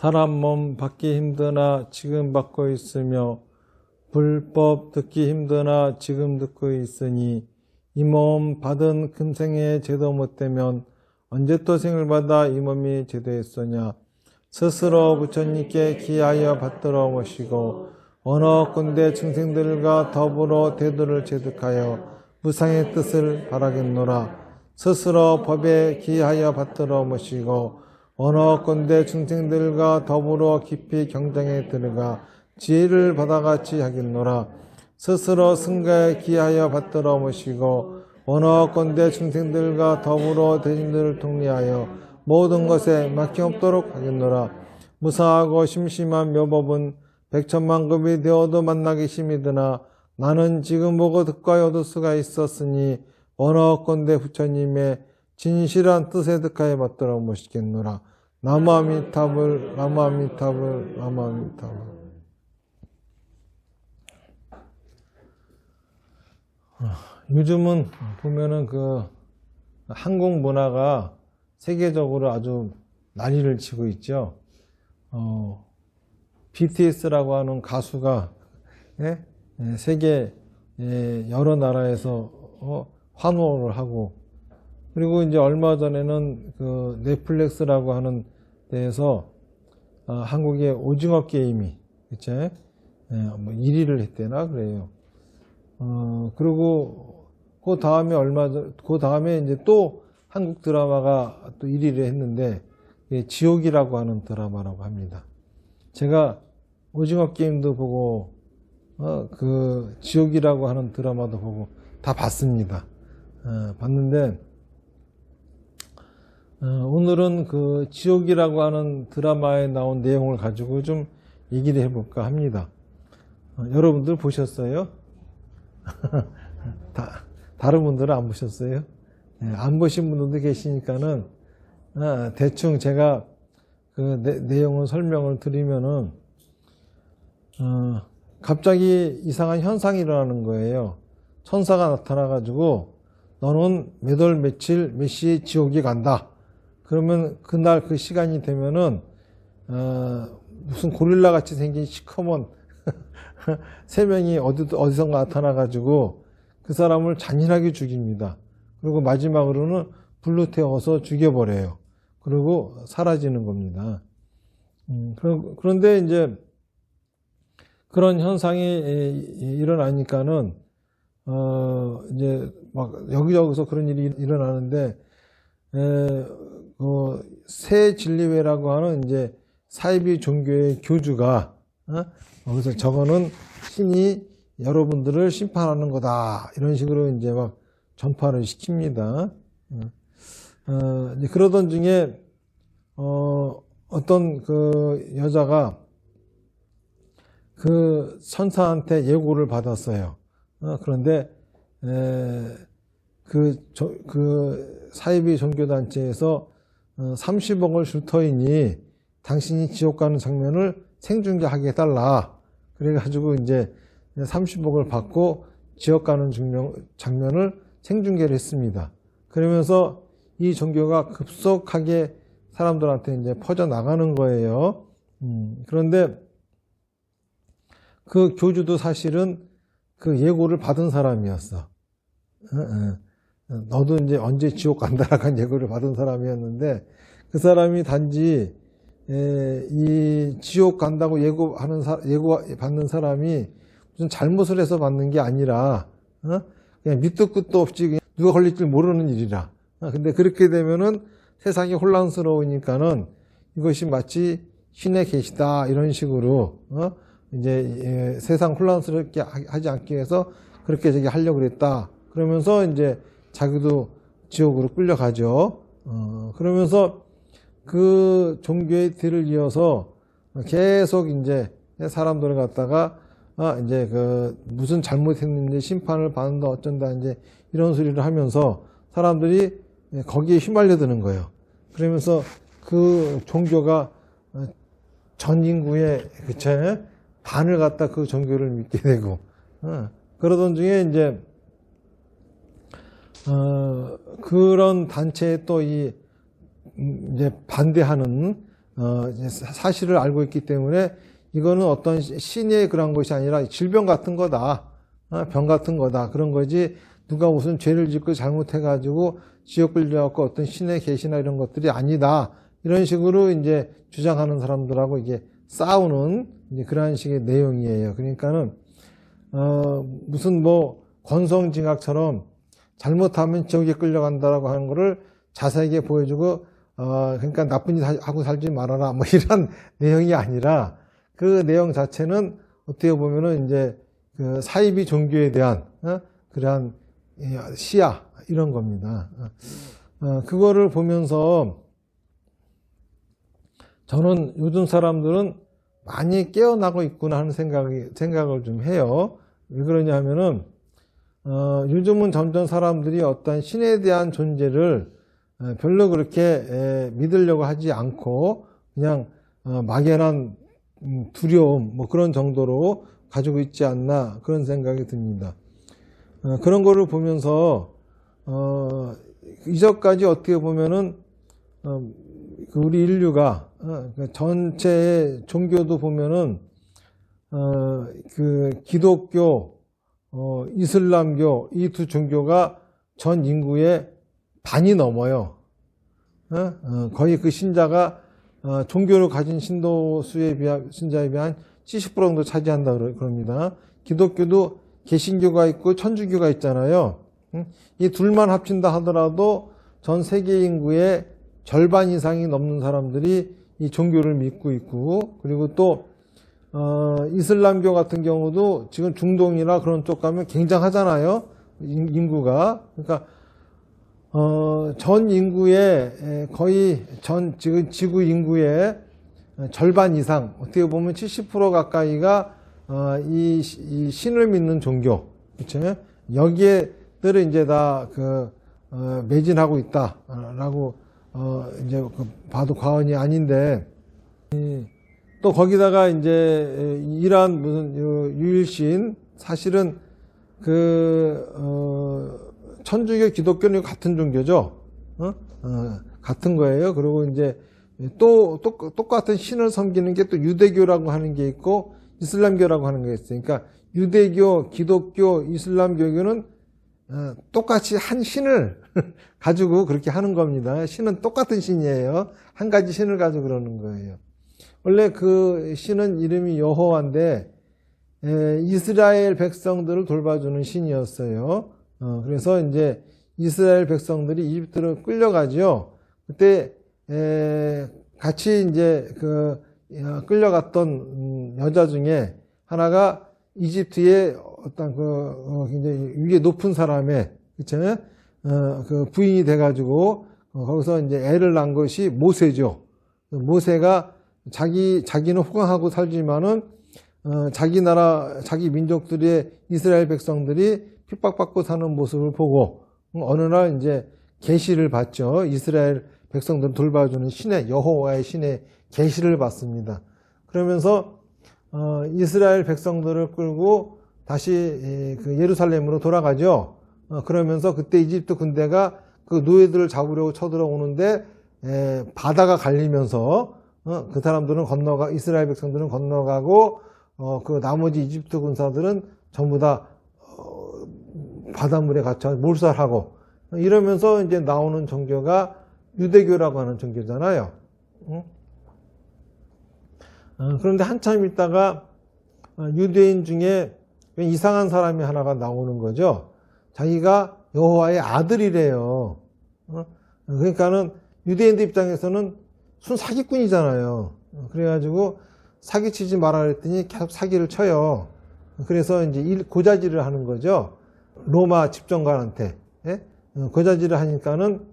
사람 몸 받기 힘드나 지금 받고 있으며 불법 듣기 힘드나 지금 듣고 있으니 이 몸 받은 금생에 제도 못되면 언제 또 생을 받아 이 몸이 제도했으냐. 스스로 부처님께 기하여 받들어 모시고 언어건대 중생들과 더불어 대도를 제득하여 무상의 뜻을 바라겠노라. 스스로 법에 기하여 받들어 모시고 언어건대 중생들과 더불어 깊이 경장에 들어가 지혜를 받아같이 하겠노라. 스스로 승가에 기하여 받들어 모시고 언어건대 중생들과 더불어 대중들을 통리하여 모든 것에 막힘없도록 하겠노라. 무사하고 심심한 묘법은 백천만급이 되어도 만나기 심히드나 나는 지금 보고 듣고 얻을 수가 있었으니 언어건대 부처님의 진실한 뜻에 득하여 받들어 모시겠노라. 나무아미타불 나무아미타불 나무아미타불. 요즘은 보면은 그 한국 문화가 세계적으로 아주 난리를 치고 있죠. BTS라고 하는 가수가 세계 여러 나라에서 환호를 하고, 그리고 이제 얼마 전에는 그 넷플릭스라고 하는 데에서 한국의 오징어 게임이 그쵸? 뭐 1위를 했대나 그래요. 그리고 그 다음에 이제 또 한국 드라마가 또 1위를 했는데 지옥이라고 하는 드라마라고 합니다. 제가 오징어 게임도 보고 그 지옥이라고 하는 드라마도 보고 다 봤습니다. 봤는데 오늘은 그 지옥이라고 하는 드라마에 나온 내용을 가지고 좀 얘기를 해볼까 합니다. 여러분들 보셨어요? 다른 분들은 안 보셨어요? 안 보신 분들도 계시니까는 대충 제가 그 내용을 설명을 드리면은 갑자기 이상한 현상이 일어나는 거예요. 천사가 나타나 가지고 너는 몇 월 며칠 몇 시에 지옥에 간다. 그러면 그날 그 시간이 되면은 무슨 고릴라 같이 생긴 시커먼 세 명이 어디선가 나타나 가지고 그 사람을 잔인하게 죽입니다. 그리고 마지막으로는 불로 태워서 죽여버려요. 그리고 사라지는 겁니다. 그런데 이제 그런 현상이 일어나니까는 이제 막 여기저기서 그런 일이 일어나는데 새 진리회라고 하는 이제 사이비 종교의 교주가 거기서 저거는 신이 여러분들을 심판하는 거다 이런 식으로 이제 막 전파를 시킵니다. 그러던 중에 어떤 그 여자가 그 천사한테 예고를 받았어요. 그런데 그 사이비 종교단체에서 30억을 줄 터이니 당신이 지옥 가는 장면을 생중계하게 해달라. 그래가지고 이제 30억을 받고 지옥 가는 장면을 생중계를 했습니다. 그러면서 이 종교가 급속하게 사람들한테 이제 퍼져나가는 거예요. 그런데 그 교주도 사실은 그 예고를 받은 사람이었어. 너도 이제 언제 지옥 간다라고 한 예고를 받은 사람이었는데 그 사람이 단지 이 지옥 간다고 예고 받는 사람이 무슨 잘못을 해서 받는 게 아니라 그냥 밑도 끝도 없이 그냥 누가 걸릴 줄 모르는 일이라. 근데 그렇게 되면은 세상이 혼란스러우니까는 이것이 마치 신의 계시다 이런 식으로 이제 세상 혼란스럽게 하지 않기 위해서 그렇게 저기 하려고 그랬다. 그러면서 이제 자기도 지옥으로 끌려가죠. 그러면서 그 종교의 뒤를 이어서 계속 이제 사람들을 갖다가 이제 그 무슨 잘못했는지 심판을 받는다 어쩐다 이제 이런 소리를 하면서 사람들이 거기에 휘말려드는 거예요. 그러면서 그 종교가 전 인구의 반을 갖다 그 종교를 믿게 되고 그러던 중에 이제 그런 단체에 또 이제 반대하는 이제 사실을 알고 있기 때문에 이거는 어떤 신의 그런 것이 아니라 질병 같은 거다. 병 같은 거다. 그런 거지 누가 무슨 죄를 짓고 잘못해가지고 지옥 끌려갖고 어떤 신의 계시나 이런 것들이 아니다. 이런 식으로 이제 주장하는 사람들하고 이게 싸우는 이제 그러한 식의 내용이에요. 그러니까는, 무슨 뭐 권성징악처럼 잘못하면 지옥에 끌려간다라고 하는 거를 자세하게 보여주고, 그러니까 나쁜 짓 하고 살지 말아라. 뭐 이런 내용이 아니라 그 내용 자체는 어떻게 보면은 이제 그 사이비 종교에 대한, 그러한 시야, 이런 겁니다. 그거를 보면서 저는 요즘 사람들은 많이 깨어나고 있구나 하는 생각을 좀 해요. 왜 그러냐 하면은, 요즘은 점점 사람들이 어떤 신에 대한 존재를 별로 그렇게 믿으려고 하지 않고 그냥 막연한 두려움 뭐 그런 정도로 가지고 있지 않나 그런 생각이 듭니다. 그런 거를 보면서 이전까지 어떻게 보면은 우리 인류가 전체 종교도 보면은 그 기독교, 이슬람교 이 두 종교가 전 인구의 반이 넘어요. 거의 그 신자가 종교를 가진 신자에 비한 70% 정도 차지한다 그럽니다. 기독교도 개신교가 있고 천주교가 있잖아요. 이 둘만 합친다 하더라도 전 세계 인구의 절반 이상이 넘는 사람들이 이 종교를 믿고 있고, 그리고 또 이슬람교 같은 경우도 지금 중동이나 그런 쪽 가면 굉장하잖아요. 인구가. 그러니까 전 인구의 거의 지금 지구 인구의 절반 이상, 어떻게 보면 70% 가까이가 이 신을 믿는 종교, 그렇죠? 여기에들을 이제 다 매진하고 있다라고 이제 봐도 과언이 아닌데, 또 거기다가 이제 이러한 무슨 유일신, 사실은 천주교, 기독교는 같은 종교죠. 같은 거예요. 그리고 이제 또 똑같은 신을 섬기는 게 또 유대교라고 하는 게 있고 이슬람교라고 하는 게 있어요. 그러니까 유대교, 기독교, 이슬람교는 똑같이 한 신을 가지고 그렇게 하는 겁니다. 신은 똑같은 신이에요. 한 가지 신을 가지고 그러는 거예요. 원래 그 신은 이름이 여호와인데 이스라엘 백성들을 돌봐주는 신이었어요. 그래서 이제 이스라엘 백성들이 이집트로 끌려가죠. 그때 같이 이제 끌려갔던 여자 중에 하나가 이집트의 어떤 굉장히 위에 높은 사람의, 그쵸? 그 부인이 돼가지고 거기서 이제 애를 낳은 것이 모세죠. 모세가 자기는 호강하고 살지만은 자기 나라, 자기 민족들의 이스라엘 백성들이 핍박받고 사는 모습을 보고 어느 날 이제 계시를 받죠. 이스라엘 백성들을 돌봐주는 신의, 여호와의 신의 계시를 받습니다. 그러면서 이스라엘 백성들을 끌고 다시 그 예루살렘으로 돌아가죠. 그러면서 그때 이집트 군대가 그 노예들을 잡으려고 쳐들어오는데 바다가 갈리면서 그 사람들은 이스라엘 백성들은 건너가고 그 나머지 이집트 군사들은 전부 다 바닷물에 갇혀 몰살하고, 이러면서 이제 나오는 종교가 유대교라고 하는 종교잖아요. 그런데 한참 있다가 유대인 중에 이상한 사람이 하나가 나오는 거죠. 자기가 여호와의 아들이래요. 그러니까는 유대인들 입장에서는 순 사기꾼이잖아요. 그래가지고 사기치지 말아 그랬더니 계속 사기를 쳐요. 그래서 이제 고자질을 하는 거죠. 로마 집정관한테. 예? 고자질을 하니까는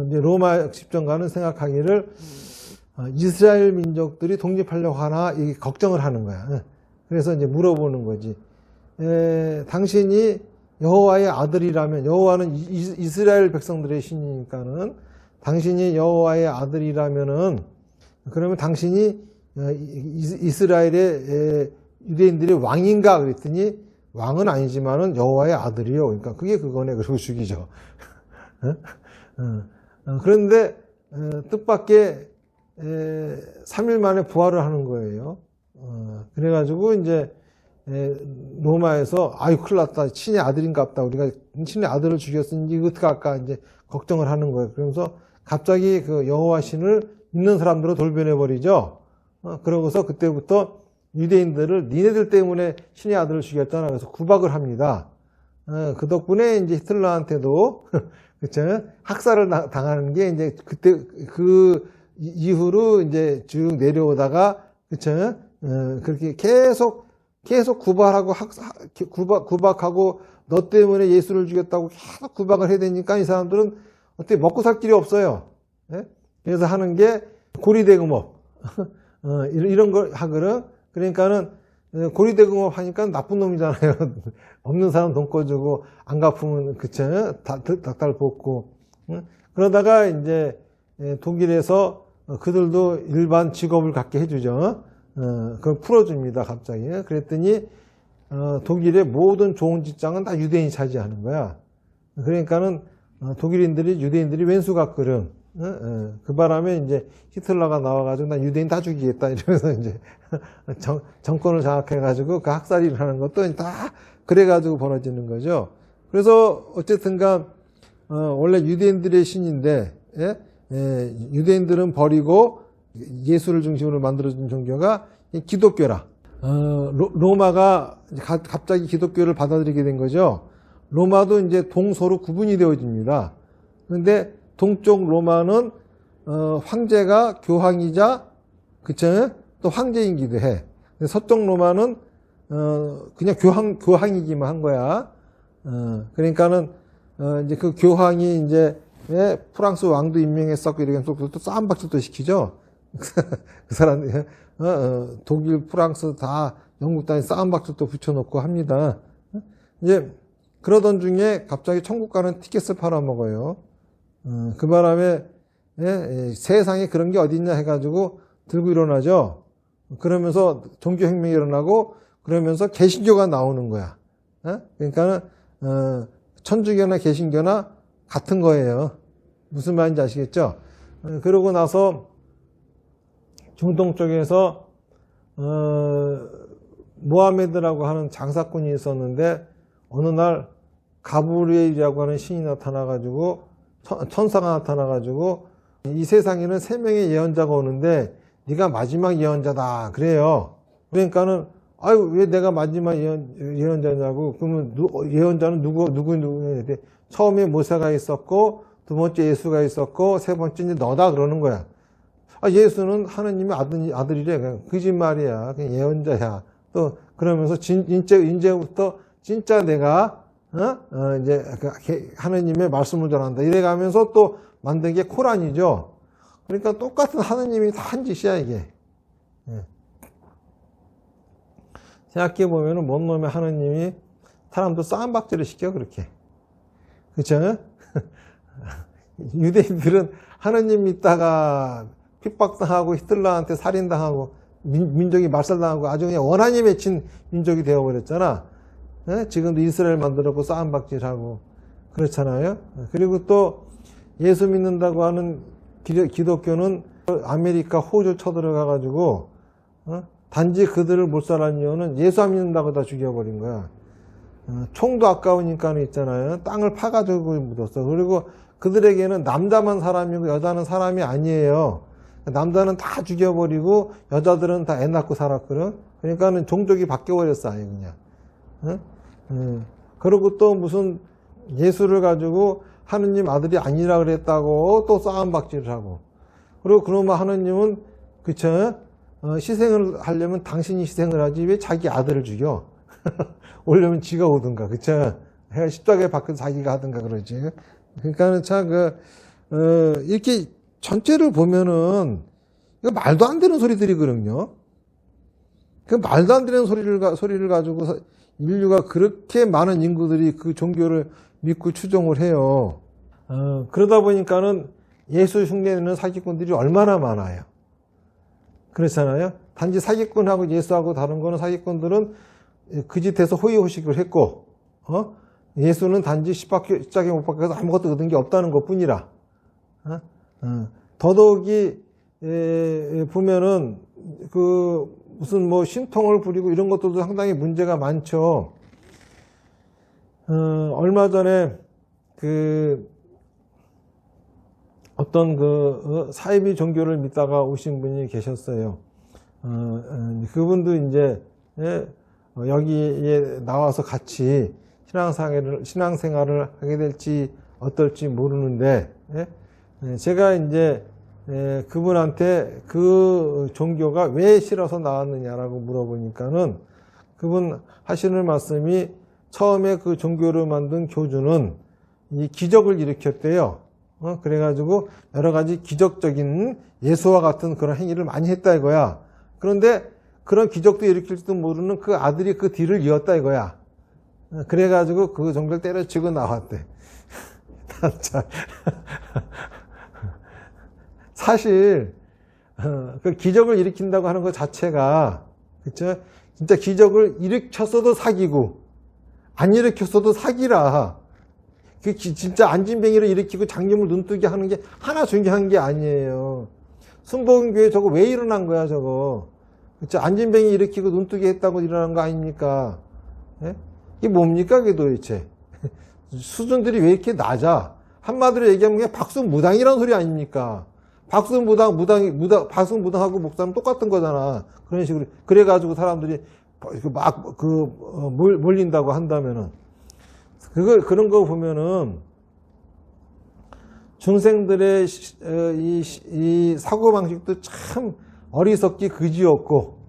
이제 로마 집정관은 생각하기를 이스라엘 민족들이 독립하려고 하나 이 걱정을 하는 거야. 그래서 이제 물어보는 거지. 당신이 여호와의 아들이라면, 여호와는 이스라엘 백성들의 신이니까는 당신이 여호와의 아들이라면은, 그러면 당신이 이스라엘의 유대인들의 왕인가 그랬더니 왕은 아니지만은 여호와의 아들이요. 그러니까 그게 그거네. 그러고 죽이죠. 그런데 뜻밖의 3일 만에 부활을 하는 거예요. 그래가지고 이제 로마에서 아유 큰일 났다, 신의 아들인갑다, 우리가 신의 아들을 죽였으니 이거 어떡할까 이제 걱정을 하는 거예요. 그러면서 갑자기 그 여호와 신을 믿는 사람들로 돌변해 버리죠. 그러고서 그때부터 유대인들을 니네들 때문에 신의 아들을 죽였잖아, 그래서 구박을 합니다. 그 덕분에 이제 히틀러한테도 그쵸, 학살을 당하는 게 이제 그때 그 이후로 이제 쭉 내려오다가 그쵸, 그렇게 계속 구박하고 구박하고 너 때문에 예수를 죽였다고 계속 구박을 해야 되니까 이 사람들은 어떻게 먹고 살 길이 없어요. 예? 그래서 하는 게 고리대금업 이런 걸 하거든. 그러니까는 고리대금업 하니까 나쁜 놈이잖아요. 없는 사람 돈 꺼주고 안 갚으면 그쵸, 닭달 뽑고. 그러다가 이제 독일에서 그들도 일반 직업을 갖게 해주죠. 그걸 풀어줍니다, 갑자기. 그랬더니 독일의 모든 좋은 직장은 다 유대인이 차지하는 거야. 그러니까는 유대인들이 왼수 같거든. 그 바람에 이제 히틀러가 나와가지고 난 유대인 다 죽이겠다 이러면서 이제 정권을 장악해가지고 그 학살이 일어나는 것도 다 그래가지고 벌어지는 거죠. 그래서 어쨌든간 원래 유대인들의 신인데 유대인들은 버리고 예수를 중심으로 만들어준 종교가 기독교라. 로마가 갑자기 기독교를 받아들이게 된 거죠. 로마도 이제 동서로 구분이 되어집니다. 그런데 동쪽 로마는 황제가 교황이자 그쵸? 또 황제이기도 해. 서쪽 로마는 그냥 교황이기만 한 거야. 그러니까는 이제 그 교황이 이제 프랑스 왕도 임명했었고 이렇게 또 싸움박질도 시키죠. 그 사람 독일, 프랑스 다 영국 땅에 싸움박질도 붙여놓고 합니다. 이제 그러던 중에 갑자기 천국 가는 티켓을 팔아먹어요. 그 바람에 세상에 그런 게 어딨냐 해가지고 들고 일어나죠. 그러면서 종교혁명이 일어나고 그러면서 개신교가 나오는 거야. 그러니까는 천주교나 개신교나 같은 거예요. 무슨 말인지 아시겠죠? 그러고 나서 중동 쪽에서 모하메드라고 하는 장사꾼이 있었는데 어느 날 가브리엘이라고 하는 신이 나타나가지고 천사가 나타나가지고 이 세상에는 3명의 예언자가 오는데 네가 마지막 예언자다 그래요. 그러니까는 아유 왜 내가 마지막 예언자냐고. 그러면 예언자는 누구냐. 처음에 모세가 있었고 두 번째 예수가 있었고 세 번째 이제 너다 그러는 거야. 예수는 하느님의 아들이래. 그냥 거짓말이야. 그냥 예언자야. 또 그러면서 이제부터 진짜 내가 이제 하느님의 말씀을 전한다. 이래가면서 또 만든 게 코란이죠. 그러니까 똑같은 하느님이 다 한 짓이야 이게. 생각해 보면은 뭔 놈의 하느님이 사람도 싸움박질을 시켜 그렇게. 그렇죠? 유대인들은 하느님 믿다가 핍박당하고 히틀러한테 살인당하고 민족이 말살당하고 아주 그냥 원한이 맺힌 민족이 되어버렸잖아. 지금도 이스라엘 만들었고 싸움박질하고 그렇잖아요. 그리고 또 예수 믿는다고 하는 기독교는 아메리카, 호주 쳐들어가가지고 단지 그들을 몰살한 이유는 예수 안 믿는다고 다 죽여버린 거야. 총도 아까우니까 있잖아요. 땅을 파가지고 묻었어. 그리고 그들에게는 남자만 사람이고 여자는 사람이 아니에요. 남자는 다 죽여버리고 여자들은 다 애 낳고 살았거든. 그러니까는 종족이 바뀌어버렸어 아예 그냥. 그리고 또 무슨 예수를 가지고 하느님 아들이 아니라 그랬다고 또 싸움박질을 하고. 그리고 그러면 하느님은 그쵸? 희생을 하려면 당신이 희생을 하지 왜 자기 아들을 죽여? 오려면 지가 오든가 그쵸? 십자가에 박혀서 자기가 하든가 그러지. 그러니까는 참 이렇게 전체를 보면은 이거 말도 안 되는 소리들이거든요. 그 말도 안 되는 소리를 가지고 인류가 그렇게 많은 인구들이 그 종교를 믿고 추종을 해요. 그러다 보니까는 예수 흉내내는 사기꾼들이 얼마나 많아요. 그렇잖아요. 단지 사기꾼하고 예수하고 다른 거는 사기꾼들은 그 짓에서 호의호식을 했고, 예수는 단지 십자가에 못 박혀서 아무것도 얻은 게 없다는 것 뿐이라. 더더욱이 보면은 그 무슨 뭐 신통을 부리고 이런 것들도 상당히 문제가 많죠. 얼마 전에 그 어떤 그 사이비 종교를 믿다가 오신 분이 계셨어요. 그분도 이제 여기에 나와서 같이 신앙생활을 하게 될지 어떨지 모르는데, 제가 이제 그분한테 그 종교가 왜 싫어서 나왔느냐라고 물어보니까는 그분 하시는 말씀이 처음에 그 종교를 만든 교주는 이 기적을 일으켰대요. 그래가지고 여러 가지 기적적인 예수와 같은 그런 행위를 많이 했다 이거야. 그런데 그런 기적도 일으킬지도 모르는 그 아들이 그 뒤를 이었다 이거야. 그래가지고 그 종교를 때려치고 나왔대. 사실 그 기적을 일으킨다고 하는 것 자체가, 그쵸? 진짜 기적을 일으켰어도 사기고 안 일으켰어도 사기라. 그 진짜 안진뱅이를 일으키고 장님을 눈뜨게 하는 게 하나 중요한 게 아니에요. 순복음교회 저거 왜 일어난 거야 저거. 그쵸? 안진뱅이 일으키고 눈뜨게 했다고 일어난 거 아닙니까? 예? 이게 뭡니까 그게 도대체. 수준들이 왜 이렇게 낮아. 한마디로 얘기하면 그냥 박수무당이라는 소리 아닙니까? 박수무당하고 목사는 똑같은 거잖아. 그런 식으로. 그래가지고 사람들이 막 몰린다고 한다면은. 그런 거 보면은 중생들의 이 사고방식도 참 어리석기 그지없고,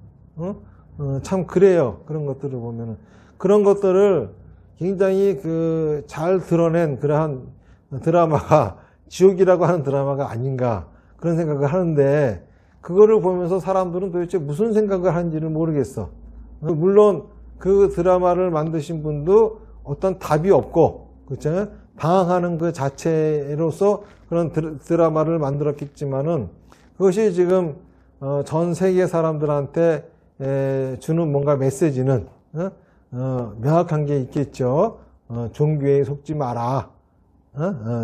참 그래요. 그런 것들을 보면은. 그런 것들을 굉장히 잘 드러낸 그러한 드라마가 지옥이라고 하는 드라마가 아닌가 그런 생각을 하는데, 그거를 보면서 사람들은 도대체 무슨 생각을 하는지를 모르겠어. 물론 그 드라마를 만드신 분도 어떤 답이 없고, 그렇죠? 방황하는 그 자체로서 그런 드라마를 만들었겠지만은 그것이 지금 전 세계 사람들한테 주는 뭔가 메시지는 명확한 게 있겠죠. 종교에 속지 마라.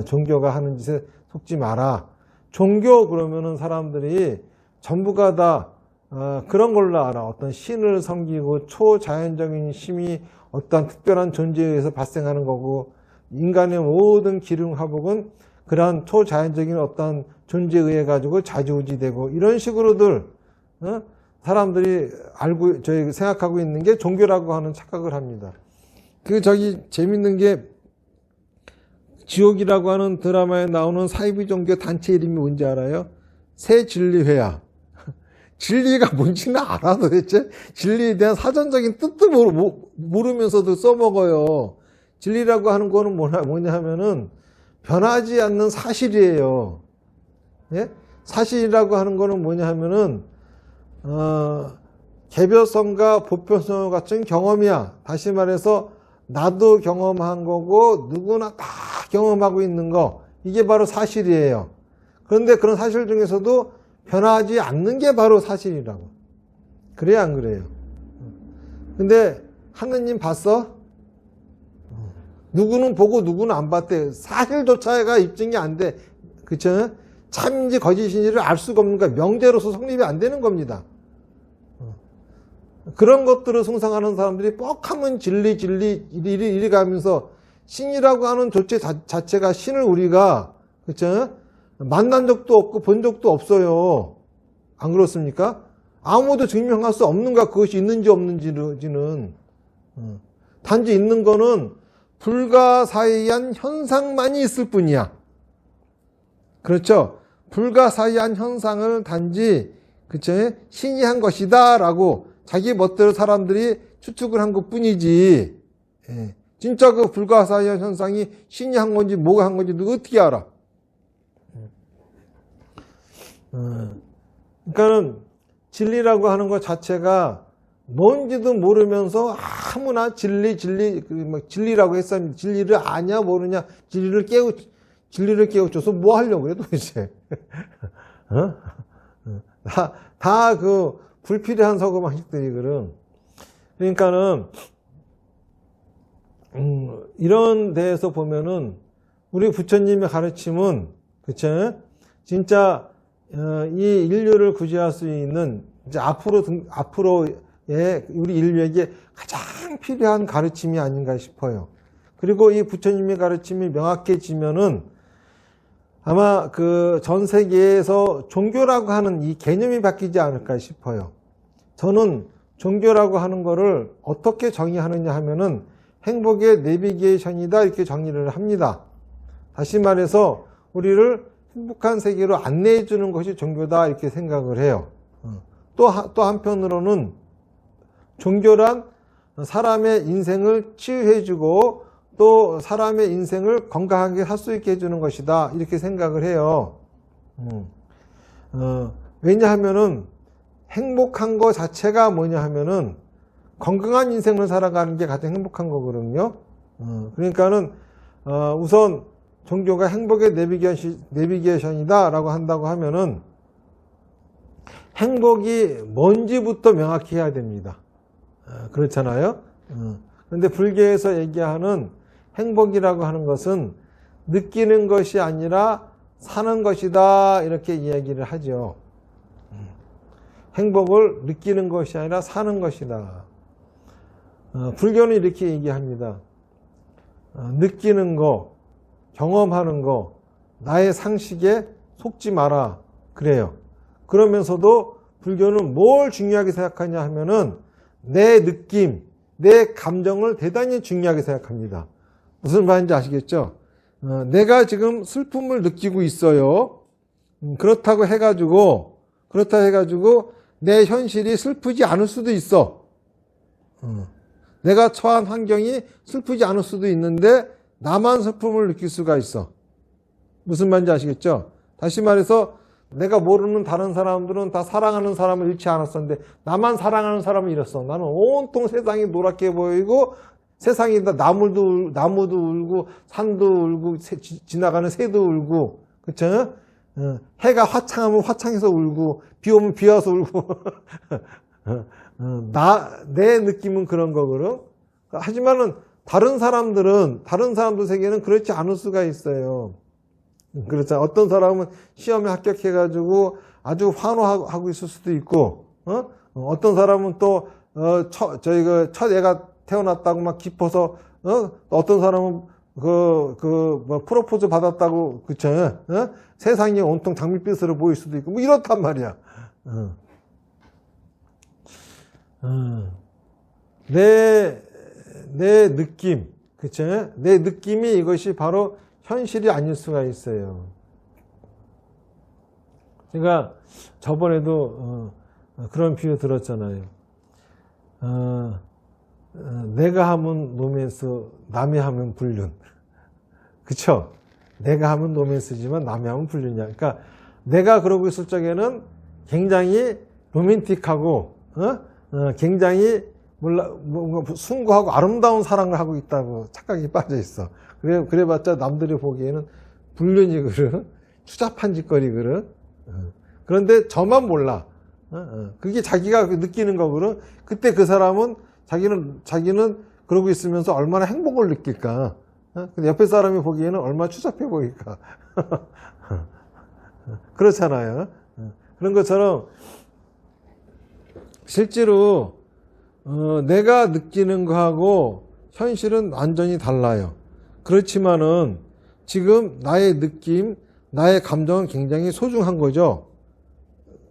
종교가 하는 짓에 속지 마라. 종교 그러면은 사람들이 전부가 다 그런 걸로 알아. 어떤 신을 섬기고 초자연적인 힘이 어떤 특별한 존재에 의해서 발생하는 거고, 인간의 모든 기능 화복은 그러한 초자연적인 어떤 존재에 의해 가지고 좌지우지되고, 이런 식으로들 사람들이 저희 생각하고 있는 게 종교라고 하는 착각을 합니다. 재밌는 게, 지옥이라고 하는 드라마에 나오는 사이비 종교 단체 이름이 뭔지 알아요? 새진리회야. 진리가 뭔지는 알아 도대체? 진리에 대한 사전적인 뜻도 모르면서도 써먹어요. 진리라고 하는 거는 뭐냐 하면은 변하지 않는 사실이에요. 예? 사실이라고 하는 거는 뭐냐 하면은 개별성과 보편성 같은 경험이야. 다시 말해서 나도 경험한 거고 누구나 다 경험하고 있는 거, 이게 바로 사실이에요. 그런데 그런 사실 중에서도 변하지 않는 게 바로 사실이라고. 그래요 안 그래요? 근데 하느님 봤어? 누구는 보고 누구는 안 봤대. 사실조차가 입증이 안 돼. 그쵸? 참인지 거짓인지를 알 수가 없는 거야. 명제로서 성립이 안 되는 겁니다. 그런 것들을 숭상하는 사람들이 뻑하면 진리 이리 가면서 신이라고 하는 존재 자체가, 신을 우리가, 그쵸? 만난 적도 없고 본 적도 없어요. 안 그렇습니까? 아무도 증명할 수 없는 거야. 그것이 있는지 없는지는. 단지 있는 거는 불가사의한 현상만이 있을 뿐이야. 그렇죠? 불가사의한 현상을 단지, 그쵸? 신이 한 것이다 라고 자기 멋대로 사람들이 추측을 한 것 뿐이지, 진짜 그 불가사의한 현상이 신이 한 건지 뭐가 한 건지 누가 어떻게 알아? 그러니까는 진리라고 하는 것 자체가 뭔지도 모르면서 아무나 진리라고 했습니다. 진리를 아냐 모르냐, 진리를 깨우쳐서 뭐 하려고 그래 도대체? 다 그 불필요한 사고방식들이거든. 그러니까는 이런 데에서 보면은 우리 부처님의 가르침은, 그쵸? 진짜 이 인류를 구제할 수 있는 이제 앞으로의 우리 인류에게 가장 필요한 가르침이 아닌가 싶어요. 그리고 이 부처님의 가르침이 명확해지면은 아마 그 전 세계에서 종교라고 하는 이 개념이 바뀌지 않을까 싶어요. 저는 종교라고 하는 거를 어떻게 정의하느냐 하면은 행복의 내비게이션이다 이렇게 정의를 합니다. 다시 말해서 우리를 행복한 세계로 안내해 주는 것이 종교다 이렇게 생각을 해요. 또 한편으로는 종교란 사람의 인생을 치유해 주고 또 사람의 인생을 건강하게 살 수 있게 해주는 것이다 이렇게 생각을 해요. 왜냐하면은 행복한 거 자체가 뭐냐 하면은 건강한 인생을 살아가는 게 가장 행복한 거거든요. 그러니까는 우선 종교가 행복의 내비게이션이다 라고 한다고 하면은 행복이 뭔지부터 명확히 해야 됩니다. 그렇잖아요. 그런데 불교에서 얘기하는 행복이라고 하는 것은 느끼는 것이 아니라 사는 것이다 이렇게 이야기를 하죠. 행복을 느끼는 것이 아니라 사는 것이다. 불교는 이렇게 얘기합니다. 느끼는 거, 경험하는 거, 나의 상식에 속지 마라 그래요. 그러면서도 불교는 뭘 중요하게 생각하냐 하면은 내 느낌, 내 감정을 대단히 중요하게 생각합니다. 무슨 말인지 아시겠죠? 내가 지금 슬픔을 느끼고 있어요. 그렇다고 해가지고 내 현실이 슬프지 않을 수도 있어. 내가 처한 환경이 슬프지 않을 수도 있는데 나만 슬픔을 느낄 수가 있어. 무슨 말인지 아시겠죠? 다시 말해서 내가 모르는 다른 사람들은 다 사랑하는 사람을 잃지 않았었는데 나만 사랑하는 사람을 잃었어. 나는 온통 세상이 노랗게 보이고 세상이 다 나무도 울고 산도 울고 지나가는 새도 울고 그쵸? 해가 화창하면 화창해서 울고 비 오면 비 와서 울고 내 느낌은 그런 거거든. 하지만은 다른 사람들 세계는 그렇지 않을 수가 있어요. 그렇죠. 어떤 사람은 시험에 합격해가지고 아주 환호하고 있을 수도 있고, 어떤 사람은 또, 첫 애가 태어났다고 막 기뻐서, 어떤 사람은 뭐 프로포즈 받았다고, 그쵸. 세상이 온통 장밋빛으로 보일 수도 있고, 뭐 이렇단 말이야. 내 느낌, 그쵸. 내 느낌이 이것이 바로 현실이 아닐 수가 있어요. 제가 저번에도 그런 비유 들었잖아요. 내가 하면 로맨스, 남이 하면 불륜. 그쵸? 내가 하면 로맨스지만 남이 하면 불륜이야. 그러니까 내가 그러고 있을 적에는 굉장히 로맨틱하고 굉장히 뭔가 숭고하고 아름다운 사랑을 하고 있다고 착각이 빠져 있어. 그래봤자 남들이 보기에는 불륜이거든, 추잡한 짓거리거든. 그런데 저만 몰라. 그게 자기가 느끼는 거거든. 그때 그 사람은 자기는 그러고 있으면서 얼마나 행복을 느낄까. 근데 옆에 사람이 보기에는 얼마나 추잡해 보일까. 그렇잖아요. 그런 것처럼 실제로 내가 느끼는 거하고 현실은 완전히 달라요. 그렇지만은 지금 나의 느낌, 나의 감정은 굉장히 소중한 거죠.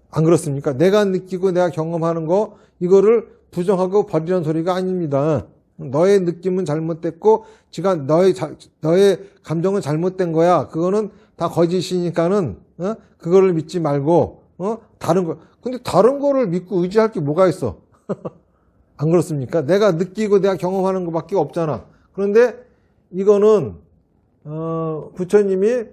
안 그렇습니까? 내가 느끼고 내가 경험하는 거, 이거를 부정하고 버리는 소리가 아닙니다. 너의 느낌은 잘못됐고 지금 너의 감정은 잘못된 거야. 그거는 다 거짓이니까는 그거를 믿지 말고 다른 거. 근데 다른 거를 믿고 의지할 게 뭐가 있어? 안 그렇습니까? 내가 느끼고 내가 경험하는 것밖에 없잖아. 그런데 이거는 부처님이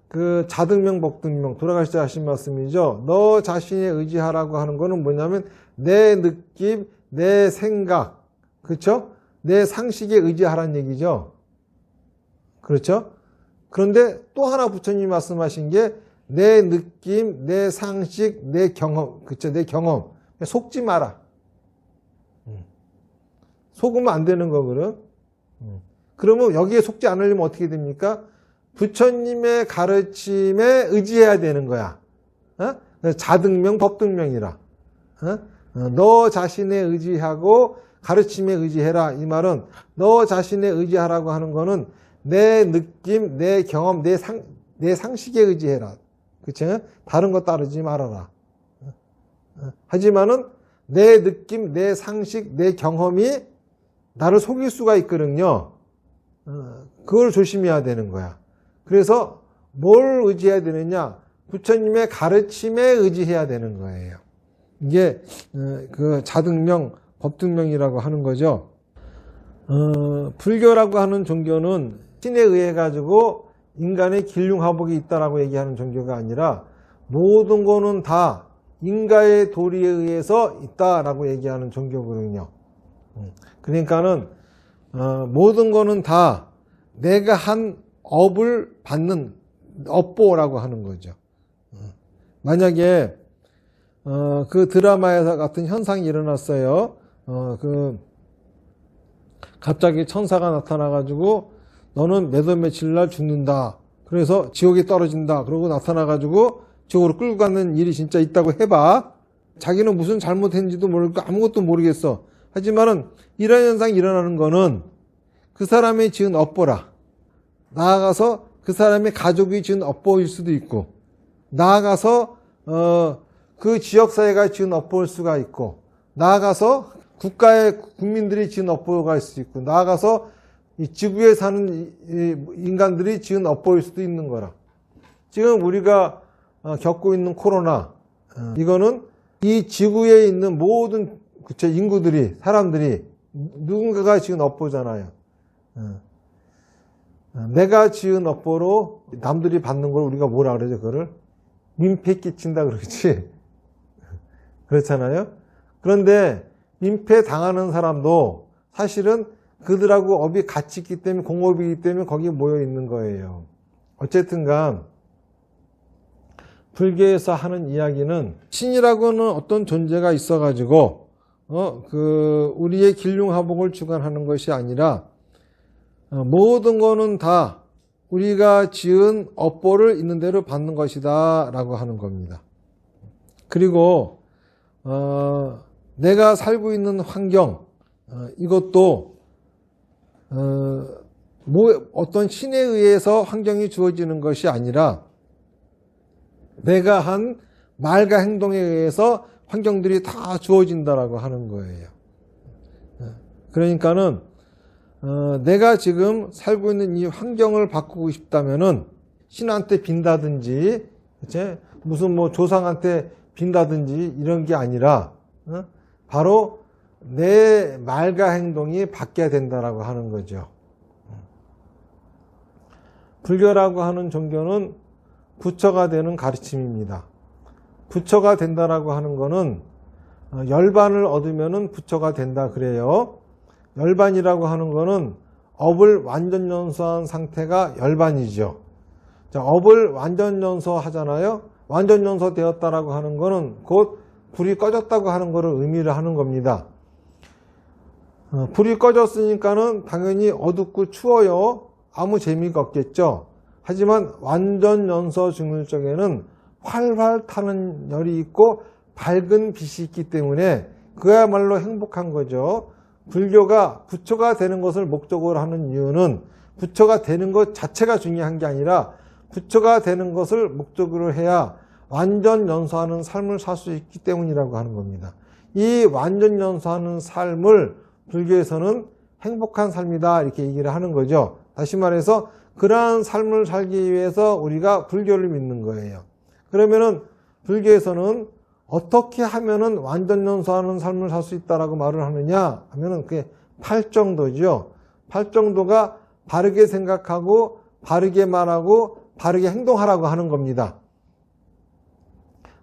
그 자등명 법등명 돌아가실 때 하신 말씀이죠. 너 자신에 의지하라고 하는 거는 뭐냐면 내 느낌, 내 생각, 그렇죠? 내 상식에 의지하라는 얘기죠. 그렇죠? 그런데 또 하나 부처님이 말씀하신 게 내 느낌, 내 상식, 내 경험, 그렇죠? 내 경험. 속지 마라. 속으면 안 되는 거거든. 그러면 여기에 속지 않으려면 어떻게 됩니까? 부처님의 가르침에 의지해야 되는 거야. 자등명, 법등명이라. 너 자신에 의지하고 가르침에 의지해라. 이 말은 너 자신에 의지하라고 하는 거는 내 느낌, 내 경험, 내 상식에 의지해라. 그쵸? 다른 거 따르지 말아라. 하지만은 내 느낌, 내 상식, 내 경험이 나를 속일 수가 있거든요. 그걸 조심해야 되는 거야. 그래서 뭘 의지해야 되느냐? 부처님의 가르침에 의지해야 되는 거예요. 이게 그 자등명, 법등명이라고 하는 거죠. 불교라고 하는 종교는 신에 의해 가지고 인간의 길흉화복이 있다라고 얘기하는 종교가 아니라 모든 거는 다 인가의 도리에 의해서 있다라고 얘기하는 종교거든요. 그러니까는 모든 거는 다 내가 한 업을 받는 업보라고 하는 거죠. 만약에 그 드라마에서 같은 현상이 일어났어요. 갑자기 천사가 나타나가지고 너는 몇 월 며칠 날 죽는다. 그래서 지옥에 떨어진다. 그러고 나타나가지고 지옥으로 끌고 가는 일이 진짜 있다고 해봐. 자기는 무슨 잘못했는지도 모르고 아무것도 모르겠어. 하지만은 이런 현상이 일어나는 거는 그 사람이 지은 업보라. 나아가서 그 사람의 가족이 지은 업보일 수도 있고, 나아가서 그 지역사회가 지은 업보일 수가 있고, 나아가서 국가의 국민들이 지은 업보가 있을 수 있고, 나아가서 이 지구에 사는 인간들이 지은 업보일 수도 있는 거라. 지금 우리가 겪고 있는 코로나, 이거는 이 지구에 있는 모든 인구들이, 사람들이 누군가가 지은 업보잖아요. 내가 지은 업보로 남들이 받는 걸 우리가 뭐라 그러죠? 그거를 민폐 끼친다 그러지. 그렇잖아요. 그런데 민폐 당하는 사람도 사실은 그들하고 업이 같이 있기 때문에, 공업이기 때문에 거기에 모여 있는 거예요. 어쨌든간 불교에서 하는 이야기는 신이라고는 어떤 존재가 있어가지고 우리의 길흉화복을 주관하는 것이 아니라 모든 거는 다 우리가 지은 업보를 있는 대로 받는 것이다 라고 하는 겁니다. 그리고 내가 살고 있는 환경, 이것도 어떤 신에 의해서 환경이 주어지는 것이 아니라 내가 한 말과 행동에 의해서 환경들이 다 주어진다라고 하는 거예요. 그러니까는 내가 지금 살고 있는 이 환경을 바꾸고 싶다면은 신한테 빈다든지, 그치? 무슨 뭐 조상한테 빈다든지 이런 게 아니라 바로 내 말과 행동이 바뀌어야 된다라고 하는 거죠. 불교라고 하는 종교는 부처가 되는 가르침입니다. 부처가 된다라고 하는 거는 열반을 얻으면은 부처가 된다 그래요. 열반이라고 하는 거는 업을 완전 연소한 상태가 열반이죠. 자, 업을 완전 연소하잖아요. 완전 연소되었다라고 하는 거는 곧 불이 꺼졌다고 하는 거를 의미를 하는 겁니다. 불이 꺼졌으니까는 당연히 어둡고 추워요. 아무 재미가 없겠죠. 하지만 완전 연소 중일적에는 활활 타는 열이 있고 밝은 빛이 있기 때문에 그야말로 행복한 거죠. 불교가 부처가 되는 것을 목적으로 하는 이유는 부처가 되는 것 자체가 중요한 게 아니라 부처가 되는 것을 목적으로 해야 완전 연소하는 삶을 살 수 있기 때문이라고 하는 겁니다. 이 완전 연소하는 삶을 불교에서는 행복한 삶이다 이렇게 얘기를 하는 거죠. 다시 말해서 그러한 삶을 살기 위해서 우리가 불교를 믿는 거예요. 그러면은 불교에서는 어떻게 하면은 완전 연소하는 삶을 살 수 있다라고 말을 하느냐 하면은 그게 팔정도죠. 팔정도가 바르게 생각하고 바르게 말하고 바르게 행동하라고 하는 겁니다.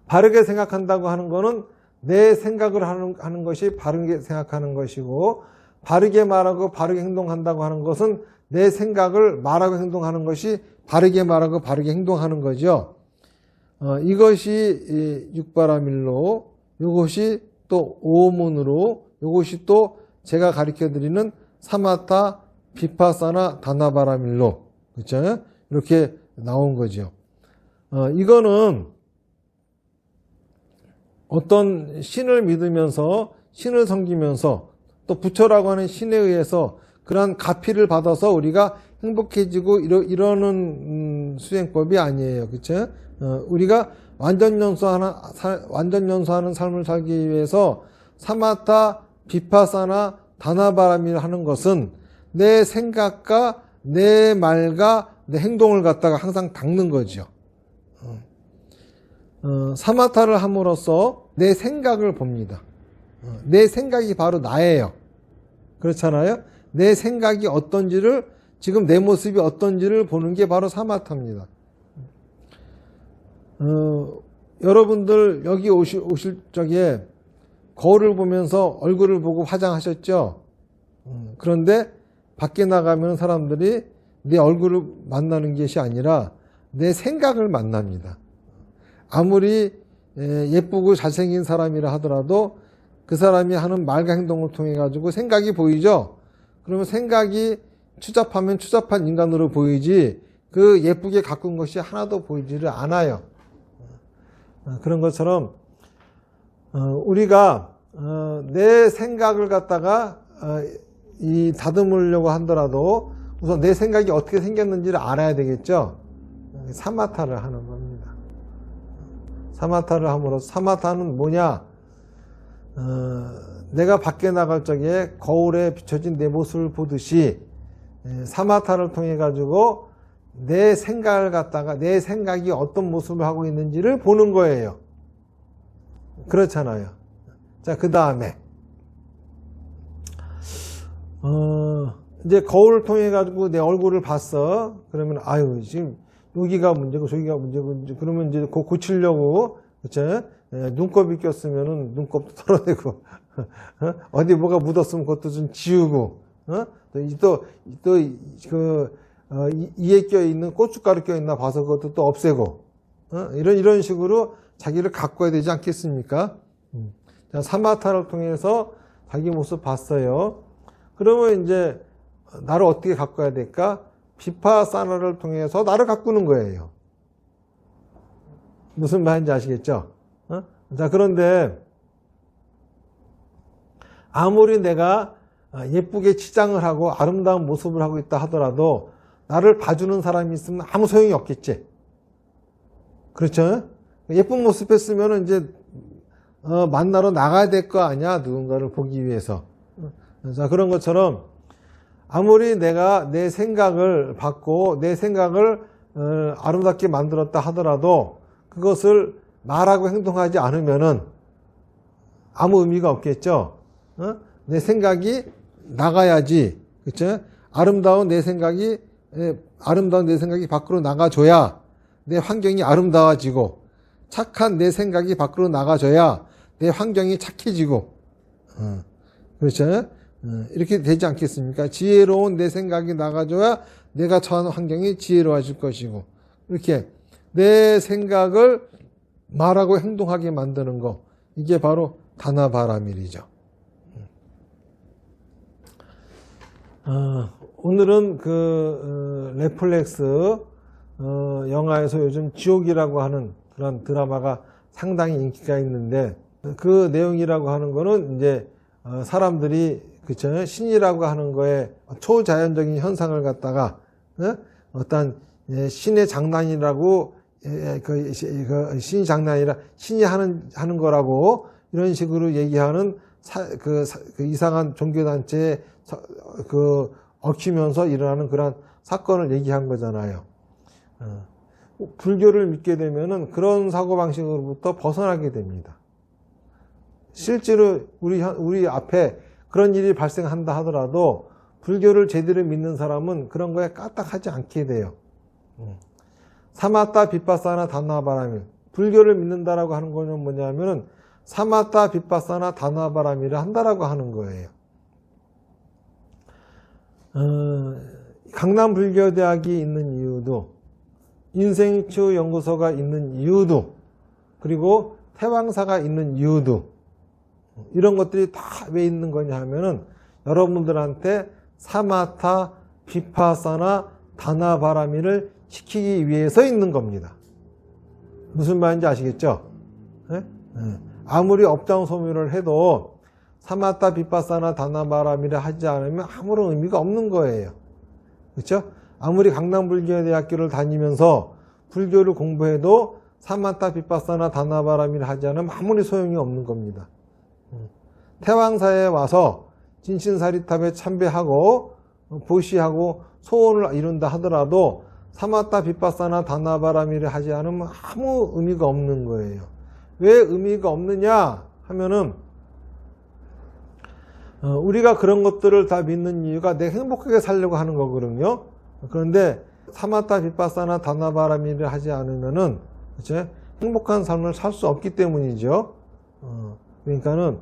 바르게 생각한다고 하는 거는 내 생각을 하는 것이 바르게 생각하는 것이고, 바르게 말하고 바르게 행동한다고 하는 것은 내 생각을 말하고 행동하는 것이 바르게 말하고 바르게 행동하는 거죠. 이것이 육바라밀로, 이것이 또 오문으로, 이것이 또 제가 가르쳐드리는 사마타 비파사나 다나바라밀로, 그렇죠? 이렇게 나온 거죠. 이거는 어떤 신을 믿으면서 신을 섬기면서 또 부처라고 하는 신에 의해서 그러한 가피를 받아서 우리가 행복해지고 이러는 수행법이 아니에요. 그쵸? 우리가 완전 연수하는 삶을 살기 위해서 사마타, 비파사나, 다나바라미를 하는 것은 내 생각과 내 말과 내 행동을 갖다가 항상 닦는 거죠. 사마타를 함으로써 내 생각을 봅니다. 내 생각이 바로 나예요. 그렇잖아요? 내 생각이 어떤지를, 지금 내 모습이 어떤지를 보는 게 바로 사마타입니다. 여러분들 여기 오실 적에 거울을 보면서 얼굴을 보고 화장하셨죠? 그런데 밖에 나가면 사람들이 내 얼굴을 만나는 것이 아니라 내 생각을 만납니다. 아무리 예쁘고 잘생긴 사람이라 하더라도 그 사람이 하는 말과 행동을 통해 가지고 생각이 보이죠? 그러면 생각이 추잡하면 추잡한 인간으로 보이지 그 예쁘게 가꾼 것이 하나도 보이지를 않아요. 그런 것처럼 우리가 내 생각을 갖다가 다듬으려고 하더라도 우선 내 생각이 어떻게 생겼는지를 알아야 되겠죠. 사마타를 하는 겁니다. 사마타를 함으로써, 사마타는 뭐냐, 내가 밖에 나갈 적에 거울에 비춰진 내 모습을 보듯이 사마타를 통해 가지고 내 생각을 갖다가 내 생각이 어떤 모습을 하고 있는지를 보는 거예요. 그렇잖아요. 자, 그 다음에 이제 거울을 통해 가지고 내 얼굴을 봤어. 그러면 아유, 지금 여기가 문제고 저기가 문제고, 그러면 이제 고치려고, 그쵸? 눈곱이 꼈으면은 눈곱도 털어내고 어디 뭐가 묻었으면 그것도 좀 지우고, 이에 껴있는 고춧가루 껴있나 봐서 그것도 또 없애고, 이런 식으로 자기를 가꿔야 되지 않겠습니까? 자, 사마타를 통해서 자기 모습 봤어요. 그러면 이제 나를 어떻게 가꿔야 될까? 비파사나를 통해서 나를 가꾸는 거예요. 무슨 말인지 아시겠죠? 자, 그런데 아무리 내가 예쁘게 치장을 하고 아름다운 모습을 하고 있다 하더라도 나를 봐주는 사람이 있으면 아무 소용이 없겠지. 그렇죠? 예쁜 모습 했으면 이제 만나러 나가야 될 거 아니야, 누군가를 보기 위해서. 자, 그런 것처럼 아무리 내가 내 생각을 받고 내 생각을 아름답게 만들었다 하더라도 그것을 말하고 행동하지 않으면은 아무 의미가 없겠죠. 내 생각이 나가야지, 그렇죠? 아름다운 내 생각이 밖으로 나가줘야 내 환경이 아름다워지고, 착한 내 생각이 밖으로 나가줘야 내 환경이 착해지고, 그렇죠? 이렇게 되지 않겠습니까? 지혜로운 내 생각이 나가줘야 내가 처한 환경이 지혜로워질 것이고, 이렇게 내 생각을 말하고 행동하게 만드는 거, 이게 바로 다나바라밀이죠. 오늘은 넷플릭스 영화에서 요즘 지옥이라고 하는 그런 드라마가 상당히 인기가 있는데, 그 내용이라고 하는 거는 이제 사람들이, 그쵸, 신이라고 하는 거에 초자연적인 현상을 갖다가 어떤 신의 장난이라고, 신이 장난이라 신이 하는 거라고 이런 식으로 얘기하는 그 이상한 종교단체에 얽히면서 일어나는 그런 사건을 얘기한 거잖아요. 불교를 믿게 되면은 그런 사고방식으로부터 벗어나게 됩니다. 실제로 우리 앞에 그런 일이 발생한다 하더라도 불교를 제대로 믿는 사람은 그런 거에 까딱하지 않게 돼요. 사마타, 비파사나, 다나바라밀. 불교를 믿는다라고 하는 거는 뭐냐면은 사마타, 비파사나, 다나바라밀을 한다라고 하는 거예요. 강남불교대학이 있는 이유도, 인생치유 연구소가 있는 이유도, 그리고 태왕사가 있는 이유도, 이런 것들이 다 왜 있는 거냐 하면은 여러분들한테 사마타, 비파사나, 다나바라밀을 시키기 위해서 있는 겁니다. 무슨 말인지 아시겠죠? 네? 아무리 업장 소멸을 해도 사마타 비파사나 다나바람이라 하지 않으면 아무런 의미가 없는 거예요. 그렇죠? 아무리 강남불교대학교를 다니면서 불교를 공부해도 사마타 비파사나 다나바람이라 하지 않으면 아무리 소용이 없는 겁니다. 태왕사에 와서 진신사리탑에 참배하고 보시하고 소원을 이룬다 하더라도 사마타 비파사나 다나바람이라 하지 않으면 아무 의미가 없는 거예요. 왜 의미가 없느냐 하면은 우리가 그런 것들을 다 믿는 이유가 내가 행복하게 살려고 하는 거거든요. 그런데 사마타 비파사나 다나바람이라 하지 않으면은 그렇죠? 행복한 삶을 살 수 없기 때문이죠. 그러니까는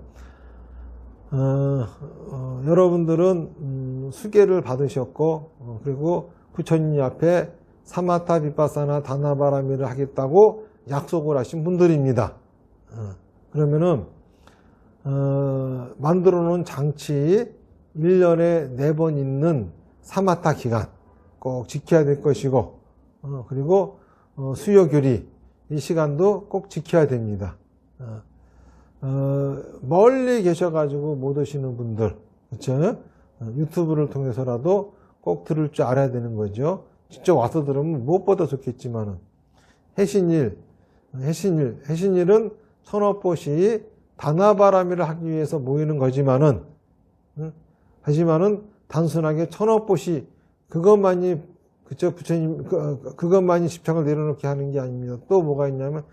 여러분들은 수계를 받으셨고 그리고 부처님 앞에 사마타 비파사나 다나바람이를 하겠다고 약속을 하신 분들입니다. 그러면은 만들어 놓은 장치 1년에 4번 있는 사마타 기간 꼭 지켜야 될 것이고 그리고 수요교리 이 시간도 꼭 지켜야 됩니다. 멀리 계셔가지고 못 오시는 분들 그렇죠? 유튜브를 통해서라도 꼭 들을 줄 알아야 되는 거죠. 직접 와서 들으면 무엇보다 좋겠지만은 해신일은 천업보시 다나바람이를 하기 위해서 모이는 거지만은 하지만은 단순하게 천업보시 그것만이 그쵸 부처님 그것만이 집착을 내려놓게 하는 게 아닙니다. 또 뭐가 있냐면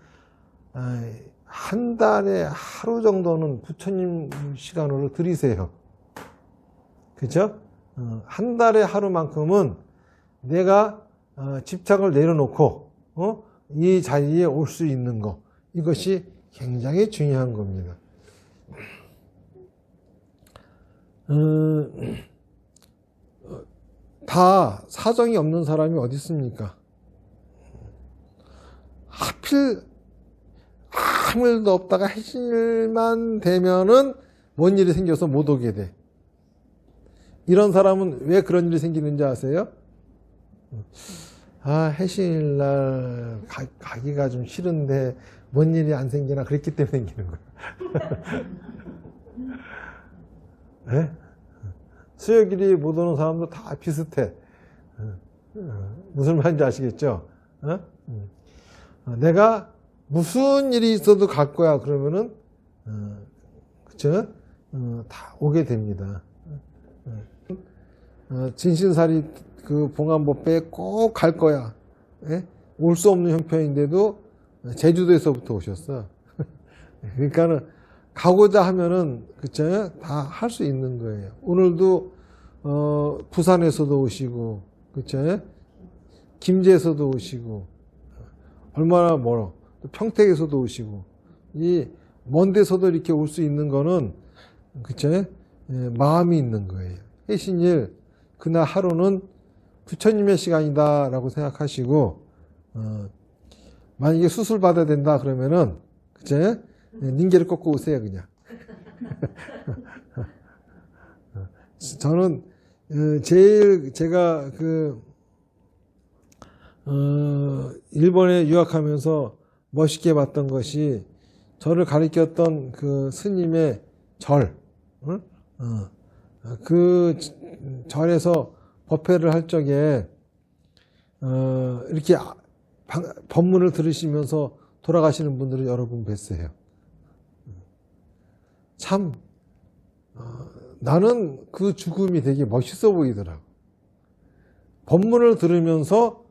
한 달에 하루 정도는 부처님 시간으로 들이세요. 그죠? 한 달에 하루만큼은 내가 집착을 내려놓고 이 자리에 올 수 있는 거 이것이 굉장히 중요한 겁니다. 다 사정이 없는 사람이 어디 있습니까? 하필 아무 일도 없다가 해질만 되면은 뭔 일이 생겨서 못 오게 돼. 이런 사람은 왜 그런 일이 생기는지 아세요? 해질날 가기가 좀 싫은데 뭔 일이 안 생기나 그랬기 때문에 생기는 거야. 네? 수요길이 못 오는 사람도 다 비슷해. 무슨 말인지 아시겠죠? 내가 무슨 일이 있어도 갈 거야 그러면은 그쵸? 다 오게 됩니다. 진신사리 그 봉안법배에 꼭 갈 거야. 예? 올 수 없는 형편인데도 제주도에서부터 오셨어. 그러니까는 가고자 하면은 그쵸? 다 할 수 있는 거예요. 오늘도 부산에서도 오시고 그쵸? 김제에서도 오시고 얼마나 멀어. 또 평택에서도 오시고 이 먼 데서도 이렇게 올 수 있는 거는 그쵸? 마음이 있는 거예요. 해신일 그날 하루는 부처님의 시간이다 라고 생각하시고 만약에 수술 받아야 된다 그러면은 그쵸? 닌게를 꺾고 오세요 그냥. 저는 제일 제가 일본에 유학하면서 멋있게 봤던 것이 저를 가르쳤던 그 스님의 절. 그 절에서 법회를 할 적에 이렇게 법문을 들으시면서 돌아가시는 분들을 여러 분 뵀어요. 참 나는 그 죽음이 되게 멋있어 보이더라고. 법문을 들으면서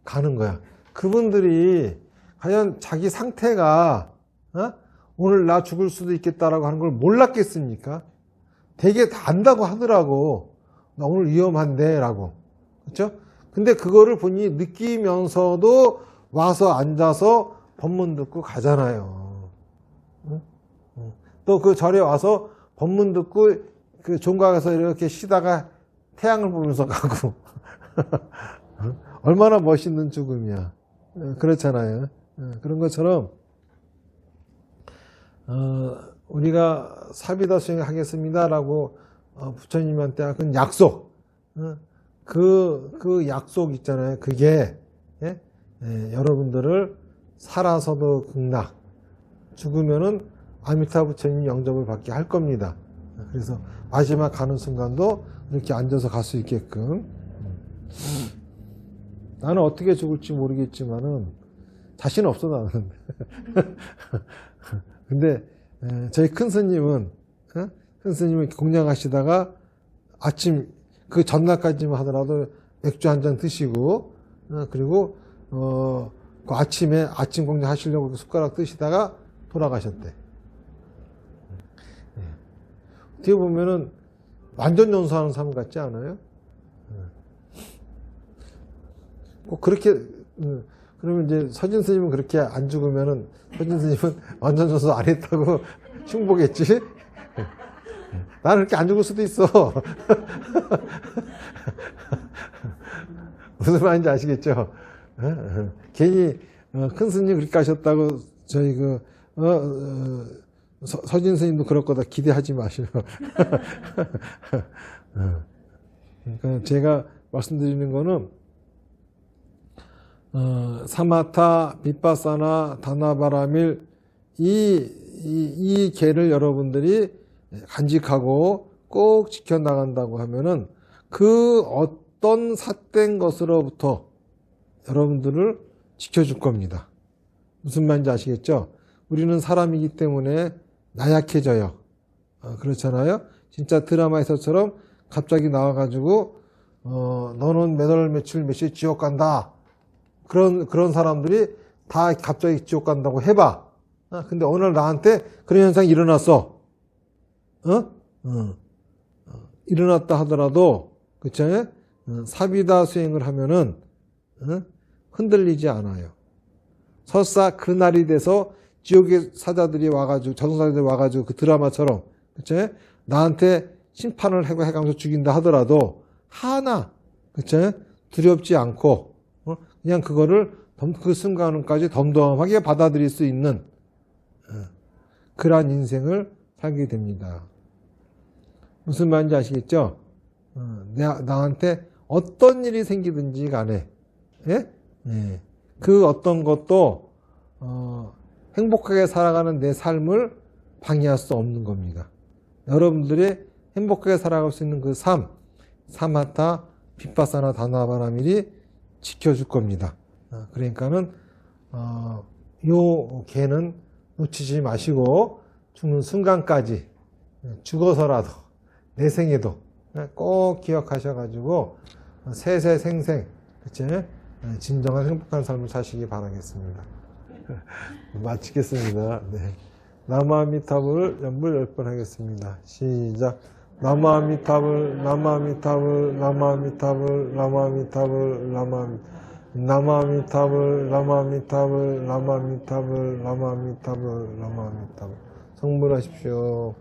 가는 거야. 그분들이 과연 자기 상태가 오늘 나 죽을 수도 있겠다라고 하는 걸 몰랐겠습니까? 되게 다 안다고 하더라고. 나 오늘 위험한데 라고. 그렇죠? 근데 그거를 본인이 느끼면서도 와서 앉아서 법문 듣고 가잖아요. 또 그 절에 와서 법문 듣고 그 종각에서 이렇게 쉬다가 태양을 보면서 가고. 얼마나 멋있는 죽음이야. 그렇잖아요. 그런 것처럼 우리가 사비다 수행하겠습니다 라고 부처님한테 한 약속 그 약속 있잖아요. 그게 여러분들을 살아서도 극락 죽으면은 아미타 부처님 영접을 받게 할 겁니다. 그래서 마지막 가는 순간도 이렇게 앉아서 갈 수 있게끔. 나는 어떻게 죽을지 모르겠지만은 자신 없어 나는. 근데 저희 큰 스님은 공양하시다가 아침 그 전날까지만 하더라도 맥주 한 잔 드시고 그리고 그 아침에 아침 공양 하시려고 숟가락 드시다가 돌아가셨대. 어떻게 보면은 완전 연소하는 삶 같지 않아요? 꼭 그렇게 그러면 이제 서진 스님은 그렇게 안 죽으면은 서진 스님은 완전 연소 안 했다고 흉보겠지? 나는 그렇게 안 죽을 수도 있어. 무슨 말인지 아시겠죠? 괜히 큰 스님 그렇게 하셨다고 저희 서진 스님도 그럴 거다 기대하지 마시고. 그러니까 제가 말씀드리는 거는 사마타, 비파사나, 다나바라밀 이 계를 여러분들이 간직하고 꼭 지켜나간다고 하면은 그 어떤 삿된 것으로부터 여러분들을 지켜줄 겁니다. 무슨 말인지 아시겠죠? 우리는 사람이기 때문에 나약해져요. 그렇잖아요? 진짜 드라마에서처럼 갑자기 나와가지고 너는 몇 월 며칠 몇 시에 지옥 간다. 그런 사람들이 다 갑자기 지옥 간다고 해봐. 근데 오늘 나한테 그런 현상이 일어났어. 일어났다 하더라도, 그쵸? 사비다 수행을 하면은, 흔들리지 않아요. 설사 그날이 돼서 지옥의 사자들이 와가지고, 저승사자들이 와가지고 그 드라마처럼, 그쵸? 나한테 심판을 해가면서 죽인다 하더라도, 하나, 그쵸? 두렵지 않고, 그냥 그거를 그 순간까지 덤덤하게 받아들일 수 있는 그러한 인생을 살게 됩니다. 무슨 말인지 아시겠죠? 나한테 어떤 일이 생기든지 간에 예? 예. 그 어떤 것도 행복하게 살아가는 내 삶을 방해할 수 없는 겁니다. 여러분들이 행복하게 살아갈 수 있는 그 삶, 사마타, 비파사나, 다나바라밀이 지켜줄 겁니다. 그러니까는 요 개는 놓치지 마시고 죽는 순간까지 죽어서라도 내 생에도 꼭 기억하셔가지고 세세생생 그치? 진정한 행복한 삶을 사시기 바라겠습니다. 마치겠습니다. 네. 나무아미타불 연불 10번 하겠습니다. 시작. 나무아미타불 나무아미타불 나무아미타불 나무아미타불 나무아미타불 나무아미타불 나무아미타불 나무아미타불 나무아미타불 성불하십시오.